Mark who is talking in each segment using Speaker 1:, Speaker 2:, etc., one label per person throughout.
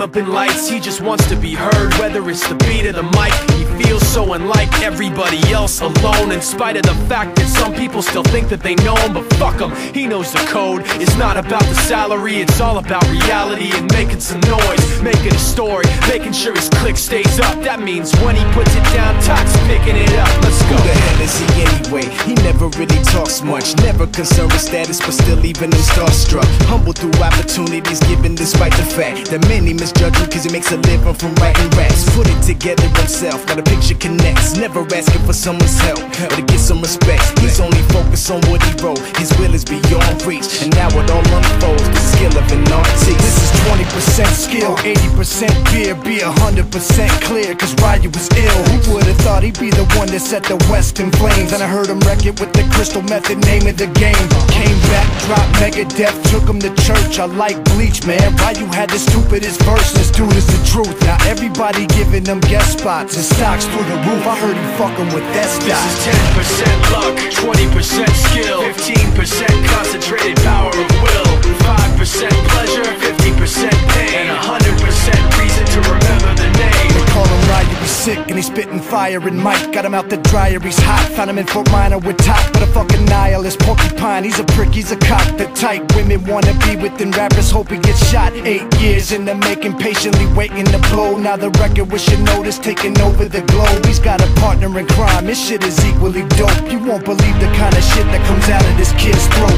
Speaker 1: up in lights, he just wants to be heard. Whether it's the beat or the mic, he feels so unlike everybody else, alone. In spite of the fact that some people still think that they know him, but fuck him, he knows the code. It's not about the salary, it's all about reality and making some noise, making a story, making sure his click stays up. That means when he puts it down, Tox picking it up. Let's go.
Speaker 2: Who the hell is he anyway? He never really talks much, never concerned with status, but still leaving him starstruck. Humble through opportunities given despite the fact that many misjudge him cause he makes a living from writing raps. Put it together himself, got a picture connects, never asking for someone's help or to get some respect. He's only focused on what he wrote, his will is beyond reach, and now it all unfolds, the skill of an artist.
Speaker 3: This is 20% skill, 80% fear, be 100% clear, cause Ryu was ill. Who would've thought he'd be the one that set the West in flames? And I heard him wreck it with the Crystal Method, name of the game. Came back, dropped Megadeth, took him to church. I like Bleach, man. Ryu had the stupidest verse, this dude is the truth. Now everybody giving them guest spots and stocks through the roof. I heard he fucking with that stock.
Speaker 1: This is 10% luck, 20% skill, 15% concentrated power of will, 5% pleasure, 50% pain, and 100% reason to remember the name.
Speaker 3: They call him Ryu, he's sick and he's spitting fire. And Mike got him out the dryer, he's hot. Found him in Fort Minor with Top, but a fucking nihilist porcupine. He's a prick, he's a cock. The type women wanna be within rappers, hope he gets shot. 8 years in the making, patiently waiting to blow. Now the record with your notice taking over the globe. He's got a partner in crime, his shit is equally dope. You won't believe the kind of shit that comes out of this kid's throat.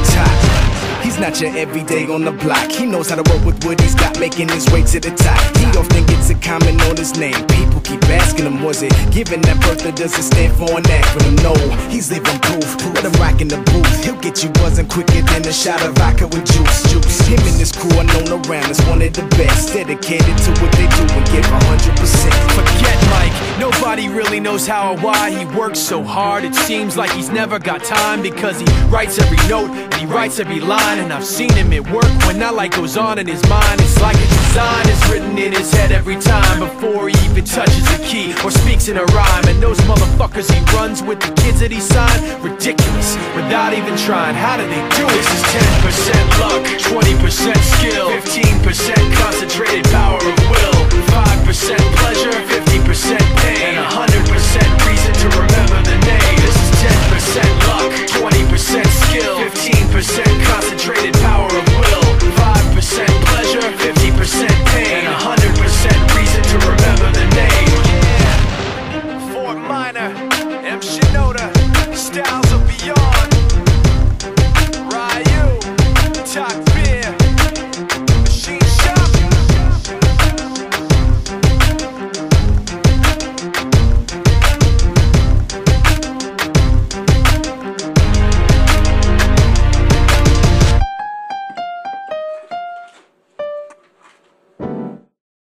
Speaker 2: He's not your everyday on the block. He knows how to work with what he's got, making his way to the top. He often gets a comment on his name. People keep asking him, was it given that birth or does it stand for an acronym? No, he's living proof. Let him rock in the booth. He'll get you buzzing quicker than a shot of vodka with juice. Him and his crew are known around as one of the best, dedicated to what they do and give 100%.
Speaker 1: Forget Mike, nobody really knows how or why he works so hard. It seems like he's never got time, because he writes every note and he writes every line. And I've seen him at work when that light goes on in his mind. It's like a design is written in his head every time, before he even touches a key or speaks in a rhyme. And those motherfuckers he runs with, the kids that he signed, ridiculous, without even trying. How do they do it? This is 10% luck, 20% skill, 15% concentrated power of will, 5% pleasure, 50% pain, and 100% reason to remember the name.